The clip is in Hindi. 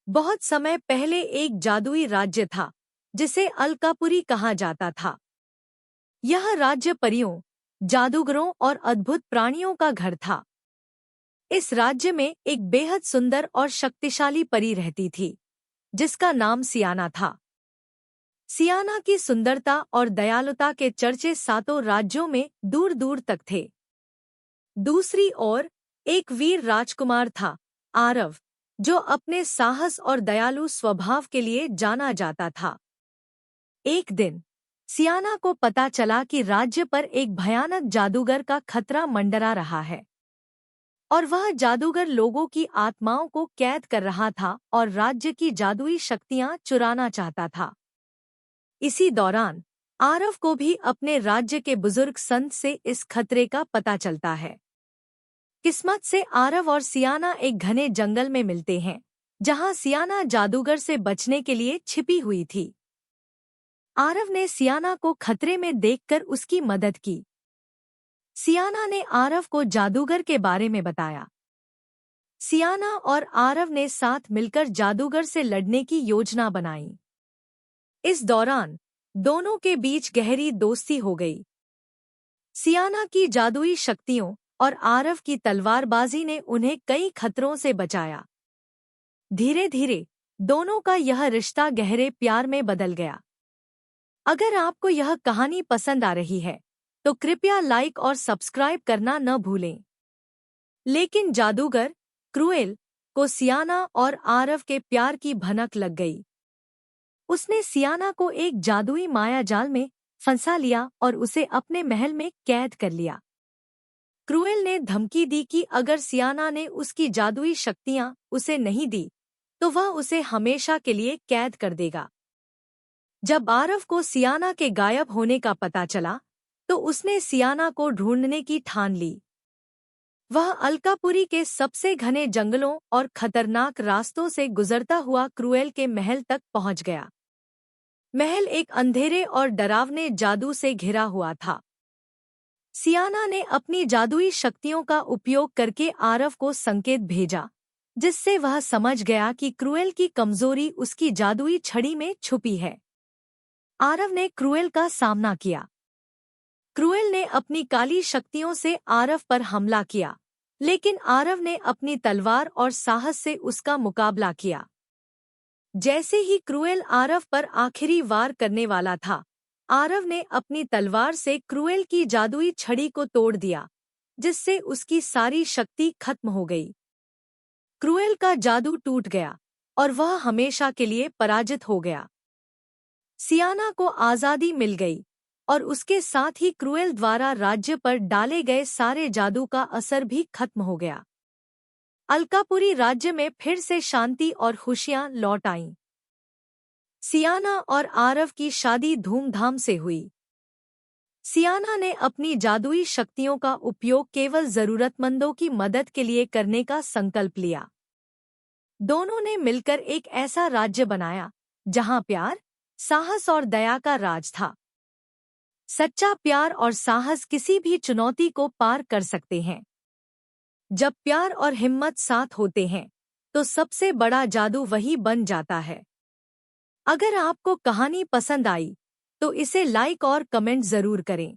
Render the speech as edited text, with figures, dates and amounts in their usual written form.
बहुत समय पहले एक जादुई राज्य था जिसे अलकापुरी कहा जाता था। यह राज्य परियों, जादूगरों और अद्भुत प्राणियों का घर था। इस राज्य में एक बेहद सुंदर और शक्तिशाली परी रहती थी जिसका नाम सियाना था। सियाना की सुंदरता और दयालुता के चर्चे सातों राज्यों में दूर दूर तक थे। दूसरी ओर एक वीर राजकुमार था, आरव, जो अपने साहस और दयालु स्वभाव के लिए जाना जाता था। एक दिन सियाना को पता चला कि राज्य पर एक भयानक जादूगर का खतरा मंडरा रहा है और वह जादूगर लोगों की आत्माओं को कैद कर रहा था और राज्य की जादुई शक्तियां चुराना चाहता था। इसी दौरान आरव को भी अपने राज्य के बुजुर्ग संत से इस खतरे का पता चलता है। किस्मत से आरव और सियाना एक घने जंगल में मिलते हैं, जहां सियाना जादूगर से बचने के लिए छिपी हुई थी। आरव ने सियाना को खतरे में देखकर उसकी मदद की। सियाना ने आरव को जादूगर के बारे में बताया। सियाना और आरव ने साथ मिलकर जादूगर से लड़ने की योजना बनाई। इस दौरान दोनों के बीच गहरी दोस्ती हो गई। सियाना की जादुई शक्तियों और आरव की तलवारबाजी ने उन्हें कई खतरों से बचाया। धीरे धीरे दोनों का यह रिश्ता गहरे प्यार में बदल गया। अगर आपको यह कहानी पसंद आ रही है तो कृपया लाइक और सब्सक्राइब करना न भूलें। लेकिन जादूगर क्रूएल को सियाना और आरव के प्यार की भनक लग गई। उसने सियाना को एक जादुई मायाजाल में फंसा लिया और उसे अपने महल में कैद कर लिया। क्रूएल ने धमकी दी कि अगर सियाना ने उसकी जादुई शक्तियां उसे नहीं दी तो वह उसे हमेशा के लिए कैद कर देगा। जब आरव को सियाना के गायब होने का पता चला तो उसने सियाना को ढूंढने की ठान ली। वह अलकापुरी के सबसे घने जंगलों और खतरनाक रास्तों से गुजरता हुआ क्रूएल के महल तक पहुंच गया। महल एक अंधेरे और डरावने जादू से घिरा हुआ था। सियाना ने अपनी जादुई शक्तियों का उपयोग करके आरव को संकेत भेजा, जिससे वह समझ गया कि क्रूएल की कमजोरी उसकी जादुई छड़ी में छुपी है। आरव ने क्रूएल का सामना किया। क्रूएल ने अपनी काली शक्तियों से आरव पर हमला किया, लेकिन आरव ने अपनी तलवार और साहस से उसका मुकाबला किया। जैसे ही क्रूएल आरव पर आखिरी वार करने वाला था, आरव ने अपनी तलवार से क्रूएल की जादुई छड़ी को तोड़ दिया, जिससे उसकी सारी शक्ति खत्म हो गई। क्रूएल का जादू टूट गया और वह हमेशा के लिए पराजित हो गया। सियाना को आज़ादी मिल गई और उसके साथ ही क्रूएल द्वारा राज्य पर डाले गए सारे जादू का असर भी खत्म हो गया। अलकापुरी राज्य में फिर से शांति और खुशियां लौट आईं। सियाना और आरव की शादी धूमधाम से हुई। सियाना ने अपनी जादुई शक्तियों का उपयोग केवल जरूरतमंदों की मदद के लिए करने का संकल्प लिया। दोनों ने मिलकर एक ऐसा राज्य बनाया जहां प्यार, साहस और दया का राज था। सच्चा प्यार और साहस किसी भी चुनौती को पार कर सकते हैं। जब प्यार और हिम्मत साथ होते हैं तो सबसे बड़ा जादू वही बन जाता है। अगर आपको कहानी पसंद आई तो इसे लाइक और कमेंट जरूर करें।